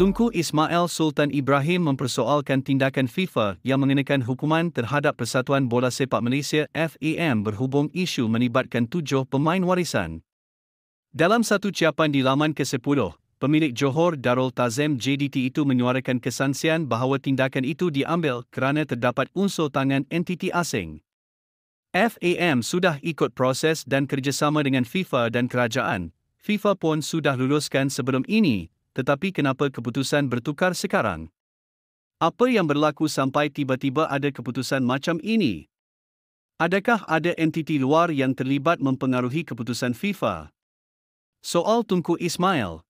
Tunku Ismail Sultan Ibrahim mempersoalkan tindakan FIFA yang mengenakan hukuman terhadap Persatuan Bola Sepak Malaysia (FAM) berhubung isu melibatkan 7 pemain warisan. Dalam satu ucapan di laman ke-10, pemilik Johor Darul Tazim JDT itu menyuarakan kesangsian bahawa tindakan itu diambil kerana terdapat unsur tangan entiti asing. FAM sudah ikut proses dan kerjasama dengan FIFA dan kerajaan. FIFA pun sudah luluskan sebelum ini, tetapi kenapa keputusan bertukar sekarang? Apa yang berlaku sampai tiba-tiba ada keputusan macam ini? Adakah ada entiti luar yang terlibat mempengaruhi keputusan FIFA? Soal Tunku Ismail.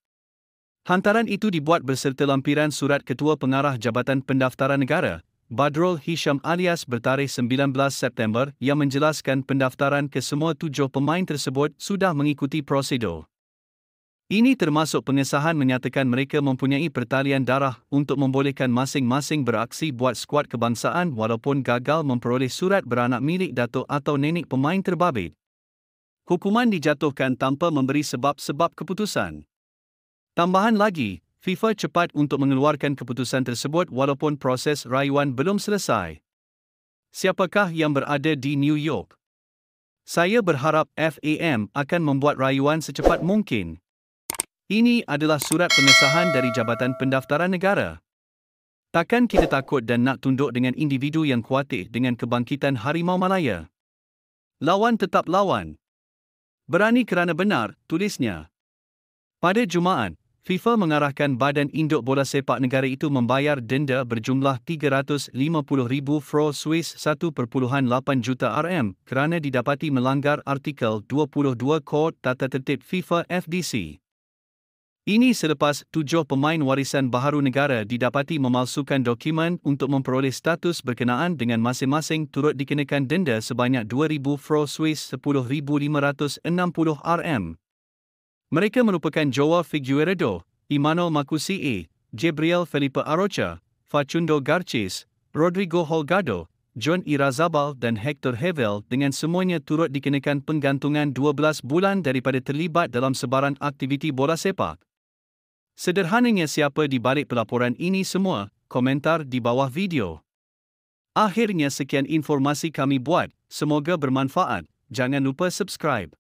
Hantaran itu dibuat berserta lampiran surat Ketua Pengarah Jabatan Pendaftaran Negara, Badrul Hisham alias bertarikh 19 September yang menjelaskan pendaftaran ke semua 7 pemain tersebut sudah mengikuti prosedur. Ini termasuk pengesahan menyatakan mereka mempunyai pertalian darah untuk membolehkan masing-masing beraksi buat skuad kebangsaan walaupun gagal memperoleh surat beranak milik datuk atau nenek pemain terbabit. Hukuman dijatuhkan tanpa memberi sebab-sebab keputusan. Tambahan lagi, FIFA cepat untuk mengeluarkan keputusan tersebut walaupun proses rayuan belum selesai. Siapakah yang berada di New York? Saya berharap FAM akan membuat rayuan secepat mungkin. Ini adalah surat pengesahan dari Jabatan Pendaftaran Negara. Takkan kita takut dan nak tunduk dengan individu yang khawatir dengan kebangkitan Harimau Malaya? Lawan tetap lawan. Berani kerana benar, tulisnya. Pada Jumaat, FIFA mengarahkan Badan Induk Bola Sepak Negara itu membayar denda berjumlah 350,000 franc Swiss 1.8 juta RM kerana didapati melanggar Artikel 22 Kod Tata Tertib FIFA FDC. Ini selepas 7 pemain warisan baharu negara didapati memalsukan dokumen untuk memperoleh status berkenaan dengan masing-masing turut dikenakan denda sebanyak 2,000 franc Swiss 10,560 RM. Mereka merupakan Joao Figueiredo, Emmanuel Makusi, Gabriel Felipe Arocha, Facundo Garces, Rodrigo Holgado, John Irazabal dan Hector Hevel dengan semuanya turut dikenakan penggantungan 12 bulan daripada terlibat dalam sebaran aktiviti bola sepak. Sederhananya siapa di balik pelaporan ini semua? Komentar di bawah video. Akhirnya sekian informasi kami buat, semoga bermanfaat. Jangan lupa subscribe.